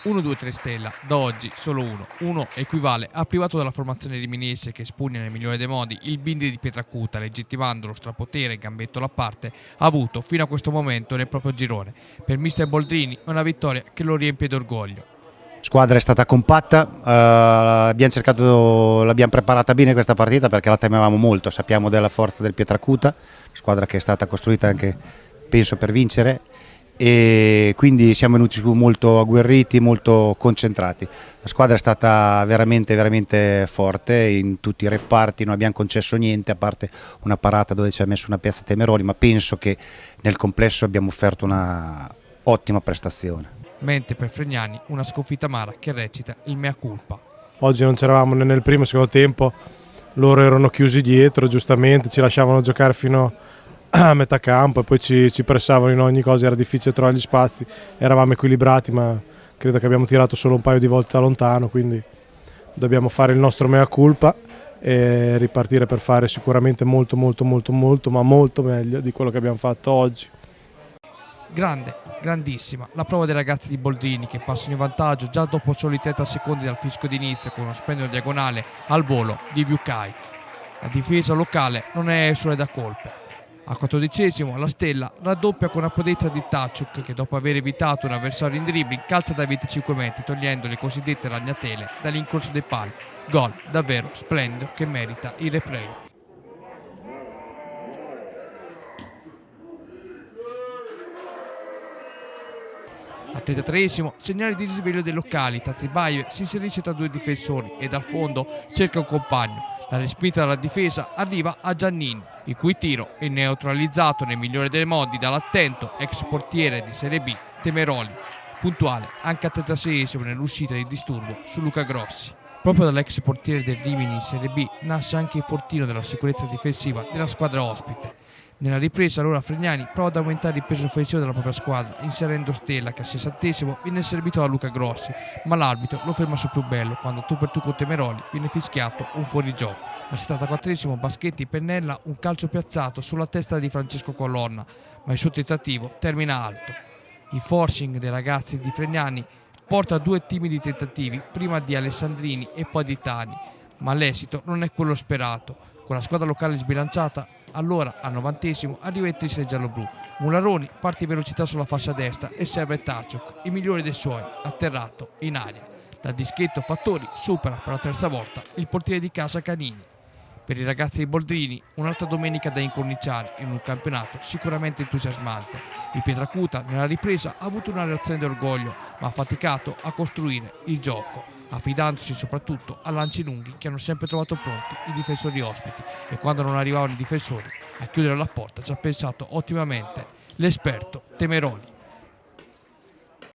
1-2-3 stella, da oggi solo uno. Uno equivale a privato della formazione riminese che espugna nel migliore dei modi il Bindi di Pietracuta, legittimando lo strapotere gambetto a parte avuto fino a questo momento nel proprio girone. Per mister Boldrini è una vittoria che lo riempie d'orgoglio. La squadra è stata compatta, l'abbiamo preparata bene questa partita perché la temevamo molto, sappiamo della forza del Pietracuta, squadra che è stata costruita anche, penso, per vincere, e quindi siamo venuti su molto agguerriti, molto concentrati. La squadra è stata veramente forte in tutti i reparti, non abbiamo concesso niente a parte una parata dove ci ha messo una piazza Temeroli, ma penso che nel complesso abbiamo offerto una ottima prestazione. Mentre per Fregnani una sconfitta amara che recita il mea culpa. Oggi non c'eravamo né nel primo né secondo tempo, loro erano chiusi dietro, giustamente ci lasciavano giocare fino a metà campo e poi ci pressavano in ogni cosa, era difficile trovare gli spazi, eravamo equilibrati ma credo che abbiamo tirato solo un paio di volte da lontano, quindi dobbiamo fare il nostro mea culpa e ripartire per fare sicuramente molto ma molto meglio di quello che abbiamo fatto oggi. Grande, grandissima, la prova dei ragazzi di Boldrini che passano in vantaggio già dopo soli 30 secondi dal fischio d'inizio con uno splendido diagonale al volo di Viucai. La difesa locale non è esule da colpe. Al 14esimo la Stella raddoppia con una prudenza di Tacciuk che dopo aver evitato un avversario in dribbling calcia dai 25 metri togliendo le cosiddette ragnatele dall'incorso dei pali. Gol davvero splendido che merita il replay. Al 33esimo, segnale di risveglio dei locali, Tazibayev si inserisce tra due difensori e dal fondo cerca un compagno. La respinta dalla difesa arriva a Giannini, il cui tiro è neutralizzato nel migliore dei modi dall'attento ex portiere di Serie B, Temeroli, puntuale anche al 36esimo nell'uscita di disturbo su Luca Grossi. Proprio dall'ex portiere del Rimini in Serie B nasce anche il fortino della sicurezza difensiva della squadra ospite. Nella ripresa allora Fregnani prova ad aumentare il peso offensivo della propria squadra, inserendo Stella che al 60esimo viene servito da Luca Grossi, ma l'arbitro lo ferma sul più bello quando tu per tu con Temeroli viene fischiato un fuorigioco. Al 74esimo Baschetti pennella un calcio piazzato sulla testa di Francesco Colonna, ma il suo tentativo termina alto. Il forcing dei ragazzi di Fregnani porta a due timidi tentativi, prima di Alessandrini e poi di Tani, ma l'esito non è quello sperato. Con la squadra locale sbilanciata, allora al 90esimo arriva il triste gialloblu. Mularoni parte in velocità sulla fascia destra e serve Tacciuk, il migliore dei suoi, atterrato in aria. Dal dischetto Fattori supera per la terza volta il portiere di casa Canini. Per i ragazzi di Boldrini un'altra domenica da incorniciare in un campionato sicuramente entusiasmante. Il Pietracuta nella ripresa ha avuto una reazione d'orgoglio, ma ha faticato a costruire il gioco, affidandosi soprattutto a lanci lunghi che hanno sempre trovato pronti i difensori ospiti e quando non arrivavano i difensori a chiudere la porta ci ha pensato ottimamente l'esperto Temeroli.